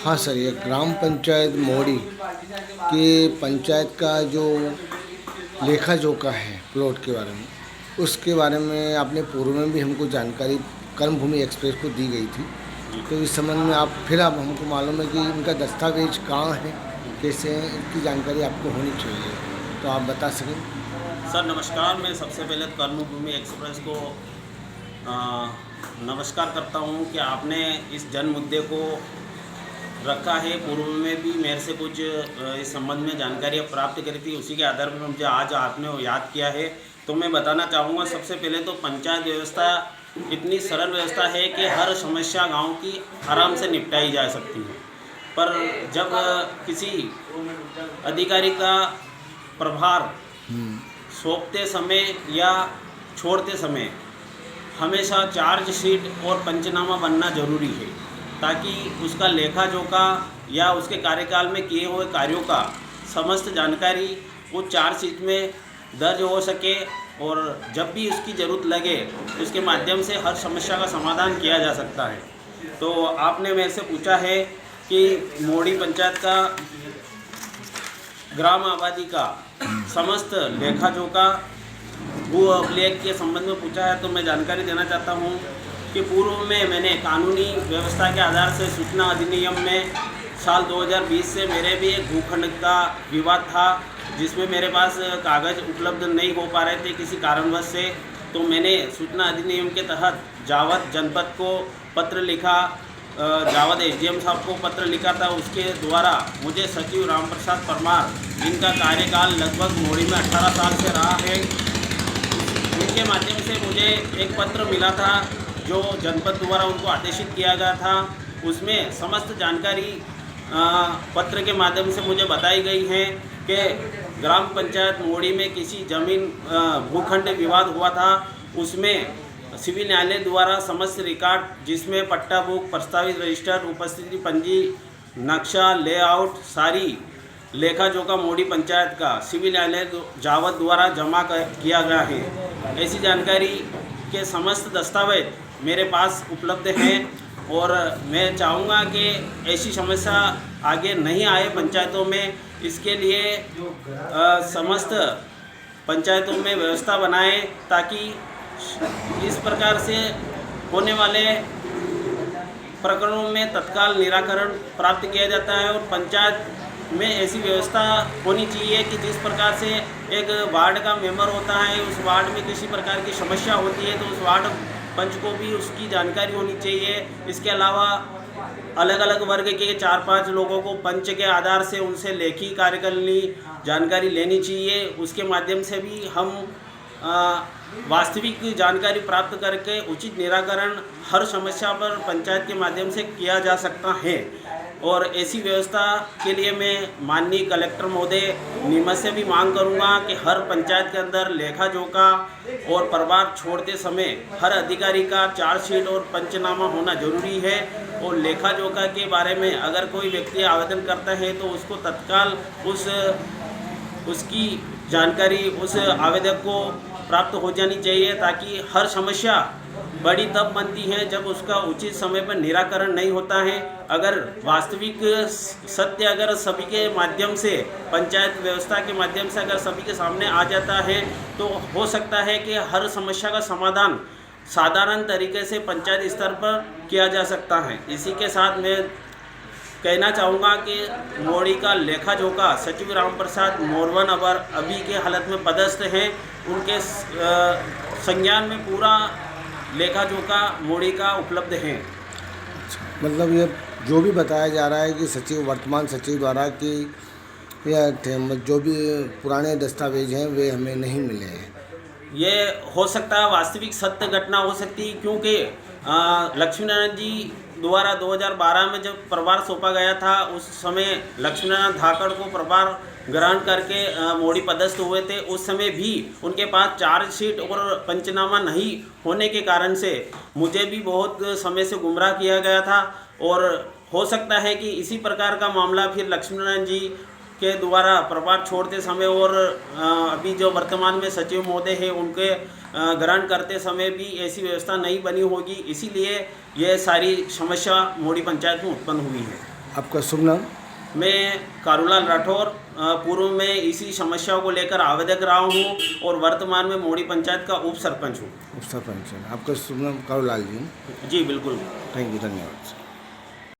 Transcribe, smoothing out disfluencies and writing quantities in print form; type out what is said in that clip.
हाँ सर, ये ग्राम पंचायत मोड़ी के पंचायत का जो लेखा जोखा है प्लॉट के बारे में, उसके बारे में आपने पूर्व में भी हमको जानकारी कर्मभूमि एक्सप्रेस को दी गई थी। तो इस संबंध में आप हमको मालूम है कि इनका दस्तावेज कहाँ है, कैसे हैं, इसकी जानकारी आपको होनी चाहिए, तो आप बता सकें। सर नमस्कार। मैं सबसे पहले कर्मभूमि एक्सप्रेस को नमस्कार करता हूं कि आपने इस जन मुद्दे को रखा है। पूर्व में भी मेरे से कुछ इस संबंध में जानकारियाँ प्राप्त करी थी, उसी के आधार पर मुझे आज आपने याद किया है। तो मैं बताना चाहूँगा, सबसे पहले तो पंचायत व्यवस्था इतनी सरल व्यवस्था है कि हर समस्या गांव की आराम से निपटाई जा सकती है। पर जब किसी अधिकारी का प्रभार सौंपते समय या छोड़ते समय हमेशा चार्जशीट और पंचनामा बनना जरूरी है, ताकि उसका लेखा जोखा या उसके कार्यकाल में किए हुए कार्यों का समस्त जानकारी वो चार्जशीट में दर्ज हो सके और जब भी उसकी ज़रूरत लगे उसके माध्यम से हर समस्या का समाधान किया जा सकता है। तो आपने मेरे से पूछा है कि मोड़ी पंचायत का ग्राम आबादी का समस्त लेखा जोखा भू अभिलेख के संबंध में पूछा है। तो मैं जानकारी देना चाहता हूँ कि पूर्व में मैंने कानूनी व्यवस्था के आधार से सूचना अधिनियम में साल 2020 से मेरे भी एक भूखंड का विवाद था, जिसमें मेरे पास कागज़ उपलब्ध नहीं हो पा रहे थे किसी कारणवश से। तो मैंने सूचना अधिनियम के तहत जावद जनपद को पत्र लिखा, जावद एसडीएम साहब को पत्र लिखा था। उसके द्वारा मुझे सचिव राम प्रसाद परमार, जिनका कार्यकाल लगभग मोड़ी में 18 साल से रहा है, उनके माध्यम से मुझे एक पत्र मिला था जो जनपद द्वारा उनको आदेशित किया गया था। उसमें समस्त जानकारी पत्र के माध्यम से मुझे बताई गई है कि ग्राम पंचायत मोड़ी में किसी जमीन भूखंड विवाद हुआ था। उसमें सिविल न्यायालय द्वारा समस्त रिकॉर्ड, जिसमें पट्टा बुक, प्रस्तावित रजिस्टर, उपस्थिति पंजी, नक्शा, लेआउट, सारी लेखा जोखा मोड़ी पंचायत का सिविल न्यायालय जावद द्वारा जमा किया गया है। ऐसी जानकारी के समस्त दस्तावेज मेरे पास उपलब्ध हैं और मैं चाहूँगा कि ऐसी समस्या आगे नहीं आए पंचायतों में। इसके लिए समस्त पंचायतों में व्यवस्था बनाएं, ताकि इस प्रकार से होने वाले प्रकरणों में तत्काल निराकरण प्राप्त किया जाता है। और पंचायत में ऐसी व्यवस्था होनी चाहिए कि जिस प्रकार से एक वार्ड का मेंबर होता है, उस वार्ड में किसी प्रकार की समस्या होती है तो उस वार्ड पंच को भी उसकी जानकारी होनी चाहिए। इसके अलावा अलग अलग वर्ग के 4-5 लोगों को पंच के आधार से उनसे लेखी कार्यकारिणी जानकारी लेनी चाहिए। उसके माध्यम से भी हम वास्तविक जानकारी प्राप्त करके उचित निराकरण हर समस्या पर पंचायत के माध्यम से किया जा सकता है। और ऐसी व्यवस्था के लिए मैं माननीय कलेक्टर महोदय नीमच से भी मांग करूंगा कि हर पंचायत के अंदर लेखा जोखा और प्रभार छोड़ते समय हर अधिकारी का चार्जशीट और पंचनामा होना जरूरी है। और लेखा जोखा के बारे में अगर कोई व्यक्ति आवेदन करता है तो उसको तत्काल उसकी जानकारी उस आवेदक को प्राप्त हो जानी चाहिए, ताकि हर समस्या बड़ी तब बनती है जब उसका उचित समय पर निराकरण नहीं होता है। अगर वास्तविक सत्य अगर सभी के माध्यम से, पंचायत व्यवस्था के माध्यम से अगर सभी के सामने आ जाता है तो हो सकता है कि हर समस्या का समाधान साधारण तरीके से पंचायत स्तर पर किया जा सकता है। इसी के साथ मैं कहना चाहूँगा कि मोड़ी का लेखा जोखा सचिव राम प्रसाद मोरवन अभी के हालत में पदस्थ हैं, उनके संज्ञान में पूरा लेखा जोखा मोड़ी का उपलब्ध है। मतलब ये जो भी बताया जा रहा है कि वर्तमान सचिव द्वारा कि जो भी पुराने दस्तावेज हैं वे हमें नहीं मिले हैं, ये हो सकता है वास्तविक सत्य घटना हो सकती है, क्योंकि लक्ष्मीनारायण जी द्वारा 2012 में जब प्रभार सौंपा गया था, उस समय लक्ष्मीनारायण धाकड़ को प्रभार ग्रहण करके मोड़ी पदस्थ हुए थे। उस समय भी उनके पास चार्जशीट और पंचनामा नहीं होने के कारण से मुझे भी बहुत समय से गुमराह किया गया था। और हो सकता है कि इसी प्रकार का मामला फिर लक्ष्मीनारायण जी के द्वारा प्रभार छोड़ते समय और अभी जो वर्तमान में सचिव महोदय हैं उनके ग्रहण करते समय भी ऐसी व्यवस्था नहीं बनी होगी, इसीलिए यह सारी समस्या मोड़ी पंचायत में उत्पन्न हुई है। आपका शुभ नाम? मैं कारूलाल राठौर पूर्व में इसी समस्याओं को लेकर आवेदक रहा हूँ और वर्तमान में मोड़ी पंचायत का उप सरपंच हूँ। उप सरपंच है। आपका शुभ नाम कारूलाल जी? जी बिल्कुल। थैंक यू, धन्यवाद।